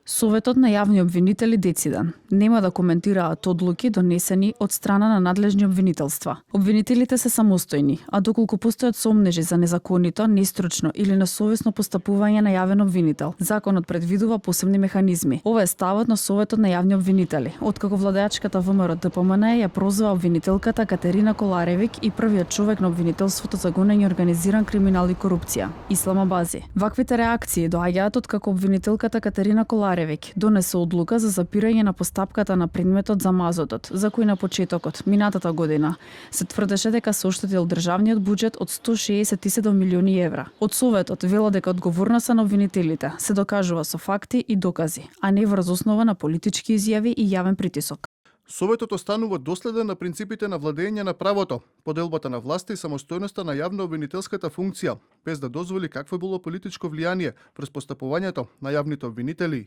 Советот на јавни обвинители дециден нема да коментираат одлуки донесени од страна на надлежни обвинителства. Обвинителите се самостојни, а доколку постојат сомнежи за незаконито, нестручно или несовесно постапување на јавен обвинител, законот предвидува посебни механизми. Ова е ставот на Советот на јавни обвинители, откако владеачката ВМРО ДПМН ја прозваа обвинителката Катерина Коларевиќ и првиот човек на обвинителството за гонење организиран криминал и корупција, Ислам Абази. Ваквите реакции доаѓаат откако обвинителката Катерина Коларевиќ донесе одлука за запирање на постапката на предметот за мазотот, за кој на почетокот, минатата година, се тврдеше дека се оштетил државниот буџет од 167 милиони евра. Од Советот велат дека одговорноста на обвинителите се докажува со факти и докази, а не врз основа на политички изјави и јавен притисок. Советот останува доследен на принципите на владење на правото, поделбата на власта и самостојноста на јавно-обвинителската функција, без да дозволи какво било политичко влијание врз постапувањето на јавните обвинители.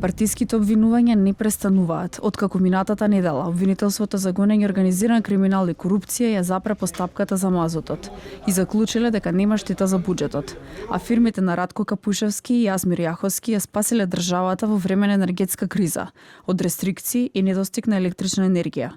Партиските обвинувања не престануваат, откако минатата недела обвинителството за гонење организиран криминал и корупција ја запре постапката за мазотот и заклучиле дека нема штета за буџетот, а фирмите на Радко Капушевски и Јазмир Јаховски ја спасиле државата во време на енергетска криза од рестрикции и недостиг на електрична енергија.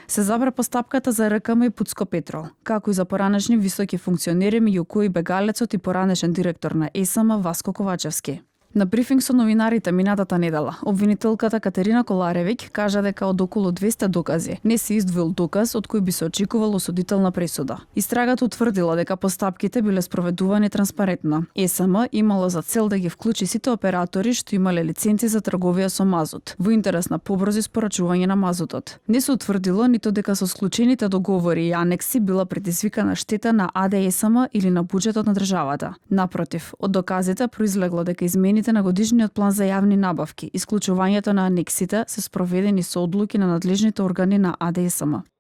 Се забра постапката за РКМ и Пуцко Петрол, како и за поранешни високи функционери, меѓу кои бегалецот и поранешен директор на ЕСМ Васко Ковачевски. На брифинг со новинарите минатата недела, обвинителката Катерина Коларевиќ кажа дека од околу 200 докази не се издвоил доказ од кој би се очекувало осудителна пресуда. Истрагата утврдила дека постапките биле спроведувани транспарентно. ЕСМ имало за цел да ги вклучи сите оператори што имале лиценци за трговија со мазот, во интерес на побрзи испорачување на мазотот. Не се утврдило ниту дека со склучените договори и анекси била предизвикана штета на АД-ЕСМ или на буџетот на државата. Напротив, од доказите произлегло дека измените на годишниот план за јавни набавки, исклучувањето на анексите се спроведени со одлуки на надлежните органи на АД-ЕСМ.